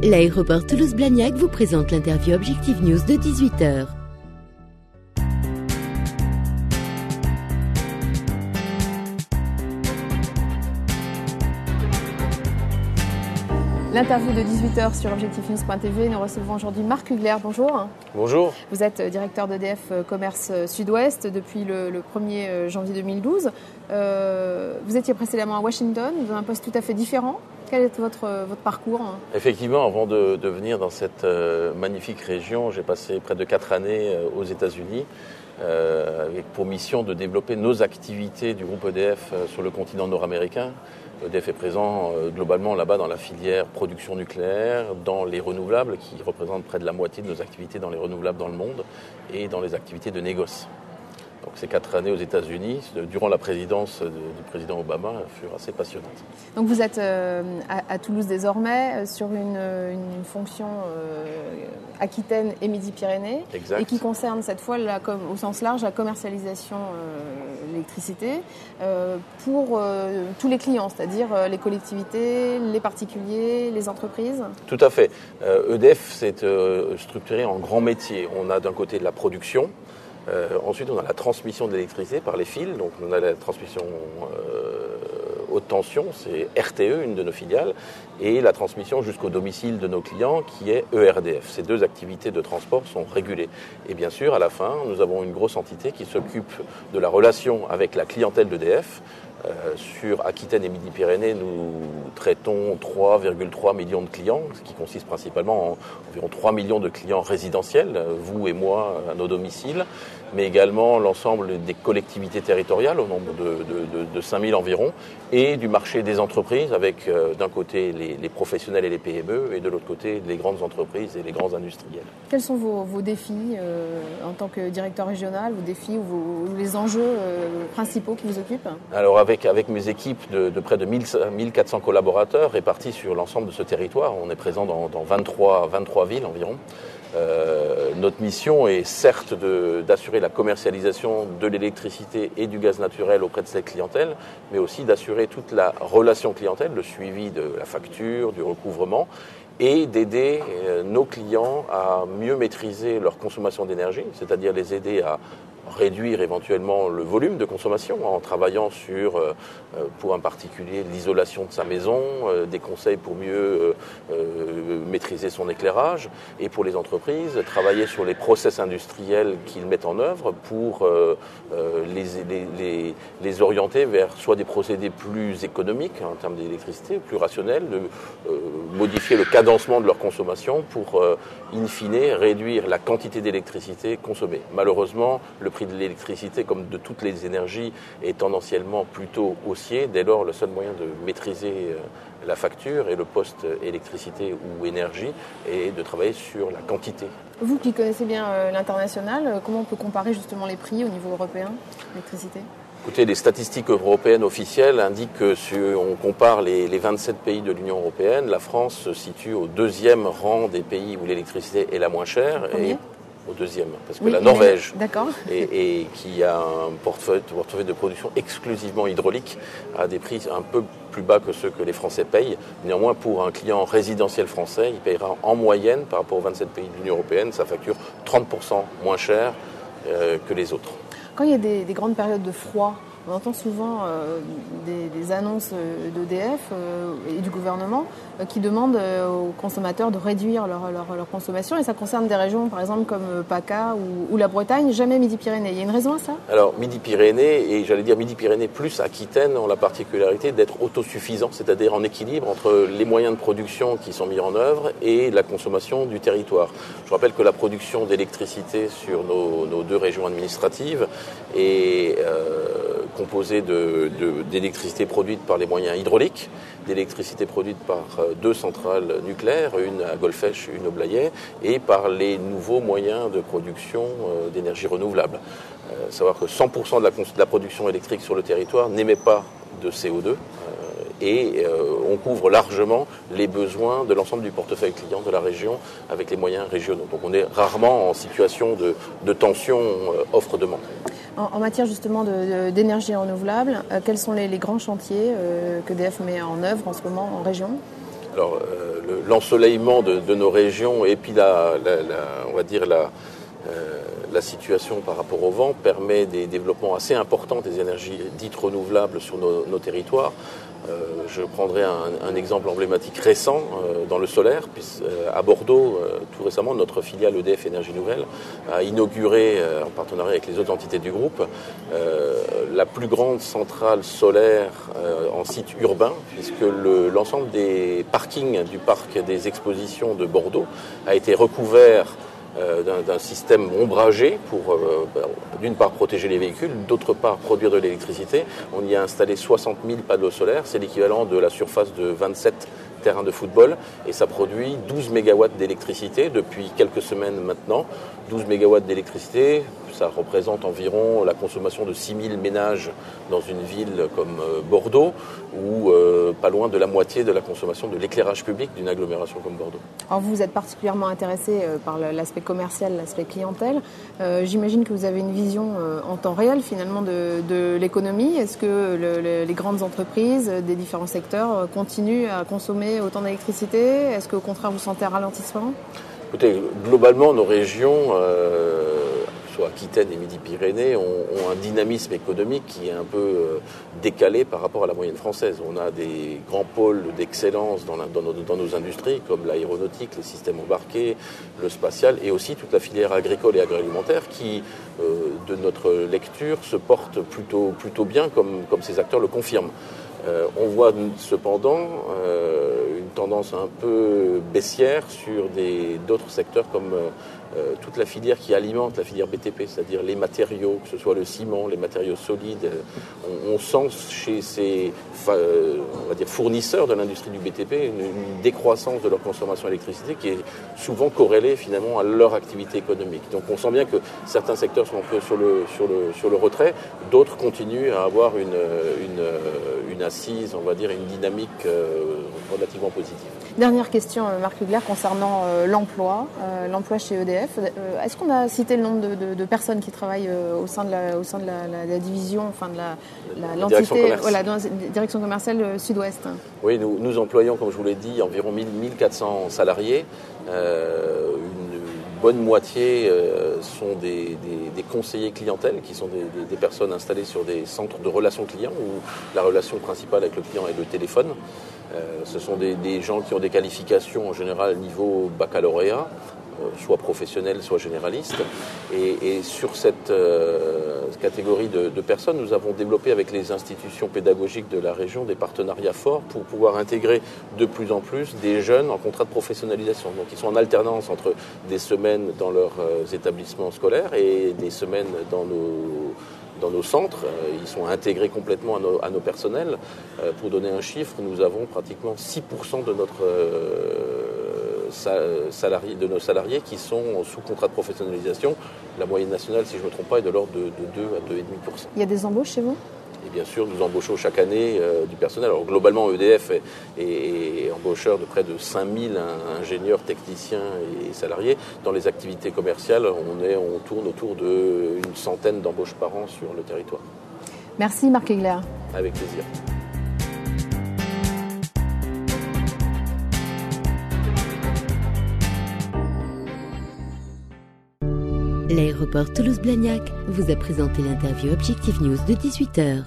L'aéroport Toulouse-Blagnac vous présente l'interview Objectif News de 18h. L'interview de 18h sur objectifnews.tv, nous recevons aujourd'hui Marc Hugler. Bonjour. Bonjour. Vous êtes directeur d'EDF Commerce Sud-Ouest depuis le 1er janvier 2012. Vous étiez précédemment à Washington, dans un poste tout à fait différent. Quel est votre parcours ? Effectivement, avant de venir dans cette magnifique région, j'ai passé près de 4 années aux États-Unis avec pour mission de développer nos activités du groupe EDF sur le continent nord-américain. EDF est présent globalement là-bas dans la filière production nucléaire, dans les renouvelables qui représentent près de la moitié de nos activités dans les renouvelables dans le monde et dans les activités de négoce. Donc ces 4 années aux États-Unis, durant la présidence du président Obama, furent assez passionnantes. Donc vous êtes à Toulouse désormais sur une fonction Aquitaine et Midi-Pyrénées, et qui concerne cette fois au sens large la commercialisation de l'électricité pour tous les clients, c'est-à-dire les collectivités, les particuliers, les entreprises. Tout à fait. EDF s'est structuré en grands métiers. On a d'un côté de la production. Ensuite, on a la transmission de l'électricité par les fils. Donc, on a la transmission haute tension, c'est RTE, une de nos filiales, et la transmission jusqu'au domicile de nos clients, qui est ERDF. Ces deux activités de transport sont régulées. Et bien sûr, à la fin, nous avons une grosse entité qui s'occupe de la relation avec la clientèle d'EDF. Sur Aquitaine et Midi-Pyrénées, nous traitons 3,3 millions de clients, ce qui consiste principalement en environ 3 millions de clients résidentiels, vous et moi, à nos domiciles, mais également l'ensemble des collectivités territoriales, au nombre de 5000 environ, et du marché des entreprises, avec d'un côté les professionnels et les PME, et de l'autre côté les grandes entreprises et les grands industriels. Quels sont vos défis en tant que directeur régional, vos défis ou les enjeux principaux qui vous occupent ? Alors avec mes équipes de près de 1400 collaborateurs répartis sur l'ensemble de ce territoire, on est présent dans 23 villes environ. Notre mission est certes d'assurer la commercialisation de l'électricité et du gaz naturel auprès de cette clientèle, mais aussi d'assurer toute la relation clientèle, le suivi de la facture, du recouvrement, et d'aider nos clients à mieux maîtriser leur consommation d'énergie, c'est-à-dire les aider à réduire éventuellement le volume de consommation en travaillant sur, pour un particulier, l'isolation de sa maison, des conseils pour mieux maîtriser son éclairage, et pour les entreprises, travailler sur les process industriels qu'ils mettent en œuvre pour les orienter vers soit des procédés plus économiques en termes d'électricité, plus rationnels, de modifier le cadencement de leur consommation pour, in fine, réduire la quantité d'électricité consommée. Malheureusement, le prix de l'électricité, comme de toutes les énergies, est tendanciellement plutôt haussier. Dès lors, le seul moyen de maîtriser la facture et le poste électricité ou énergie est de travailler sur la quantité. Vous qui connaissez bien l'international, comment on peut comparer justement les prix au niveau européen d'électricité ? Écoutez, les statistiques européennes officielles indiquent que si on compare les 27 pays de l'Union européenne, la France se situe au 2e rang des pays où l'électricité est la moins chère. Et au 2e, parce que oui, la Norvège, et qui a un portefeuille de production exclusivement hydraulique, a des prix un peu plus bas que ceux que les Français payent. Néanmoins, pour un client résidentiel français, il payera en moyenne, par rapport aux 27 pays de l'Union européenne, sa facture 30% moins chère que les autres. Quand il y a des grandes périodes de froid, on entend souvent des annonces d'EDF et du gouvernement qui demandent aux consommateurs de réduire leur consommation. Et ça concerne des régions, par exemple, comme PACA ou la Bretagne, jamais Midi-Pyrénées. Il y a une raison à ça ? Alors, Midi-Pyrénées, et j'allais dire Midi-Pyrénées plus Aquitaine, ont la particularité d'être autosuffisants, c'est-à-dire en équilibre entre les moyens de production qui sont mis en œuvre et la consommation du territoire. Je rappelle que la production d'électricité sur nos 2 régions administratives est composée d'électricité produite par les moyens hydrauliques, d'électricité produite par 2 centrales nucléaires, une à Golfech, une au Blayais, et par les nouveaux moyens de production d'énergie renouvelable. Savoir que 100% de la production électrique sur le territoire n'émet pas de CO2, et on couvre largement les besoins de l'ensemble du portefeuille client de la région avec les moyens régionaux. Donc on est rarement en situation de tension offre-demande. En matière justement d'énergie renouvelable, quels sont les grands chantiers qu'EDF met en œuvre en ce moment en région ? Alors, l'ensoleillement de nos régions et puis on va dire la situation par rapport au vent permet des développements assez importants des énergies dites renouvelables sur nos territoires. Je prendrai un exemple emblématique récent dans le solaire. À Bordeaux, tout récemment, notre filiale EDF Énergie Nouvelle a inauguré, en partenariat avec les autres entités du groupe, la plus grande centrale solaire en site urbain, puisque l'ensemble des parkings du parc des expositions de Bordeaux a été recouvert d'un système ombragé pour, d'une part, protéger les véhicules, d'autre part, produire de l'électricité. On y a installé 60 000 panneaux solaires, c'est l'équivalent de la surface de 27 terrains de football, et ça produit 12 mégawatts d'électricité depuis quelques semaines maintenant. 12 mégawatts d'électricité, ça représente environ la consommation de 6 000 ménages dans une ville comme Bordeaux, ou pas loin de la moitié de la consommation de l'éclairage public d'une agglomération comme Bordeaux. Alors vous êtes particulièrement intéressé par l'aspect commercial, l'aspect clientèle. J'imagine que vous avez une vision en temps réel finalement de l'économie. Est-ce que les grandes entreprises des différents secteurs continuent à consommer autant d'électricité? Est-ce qu'au contraire vous sentez un ralentissement? Écoutez, globalement, nos régions, soit Aquitaine et Midi-Pyrénées, ont un dynamisme économique qui est un peu décalé par rapport à la moyenne française. On a des grands pôles d'excellence dans nos industries, comme l'aéronautique, les systèmes embarqués, le spatial, et aussi toute la filière agricole et agroalimentaire qui, de notre lecture, se porte plutôt bien, comme ces acteurs le confirment. On voit cependant une tendance un peu baissière sur d'autres secteurs comme toute la filière qui alimente la filière BTP, c'est-à-dire les matériaux, que ce soit le ciment, les matériaux solides. On sent chez ces on va dire fournisseurs de l'industrie du BTP une décroissance de leur consommation d'électricité qui est souvent corrélée finalement à leur activité économique. Donc on sent bien que certains secteurs sont un peu sur le retrait, d'autres continuent à avoir une assise, on va dire une dynamique relativement positive. Dernière question, Marc Hugler, concernant l'emploi chez EDF. Est-ce qu'on a cité le nombre de personnes qui travaillent au sein de la division, enfin de l'entité, dans la direction commerciale Sud-Ouest? Oui, nous employons, comme je vous l'ai dit, environ 1400 salariés. Une bonne moitié sont des conseillers clientèle, qui sont des personnes installées sur des centres de relations clients où la relation principale avec le client est le téléphone. Ce sont des gens qui ont des qualifications en général niveau baccalauréat, soit professionnels, soit généralistes. Et sur cette catégorie de personnes, nous avons développé avec les institutions pédagogiques de la région des partenariats forts pour pouvoir intégrer de plus en plus des jeunes en contrat de professionnalisation. Donc ils sont en alternance entre des semaines dans leurs établissements scolaires et des semaines dans nos centres. Ils sont intégrés complètement à nos personnels. Pour donner un chiffre, nous avons pratiquement 6% de nos salariés qui sont sous contrat de professionnalisation. La moyenne nationale, si je ne me trompe pas, est de l'ordre de 2 à 2,5%. Il y a des embauches chez vous ? Et bien sûr, nous embauchons chaque année du personnel. Alors globalement, EDF est embaucheur de près de 5000 ingénieurs, techniciens et salariés. Dans les activités commerciales, on tourne autour d'une centaine d'embauches par an sur le territoire. Merci Marc Hugler. Avec plaisir. L'aéroport Toulouse-Blagnac vous a présenté l'interview Objectif News de 18h.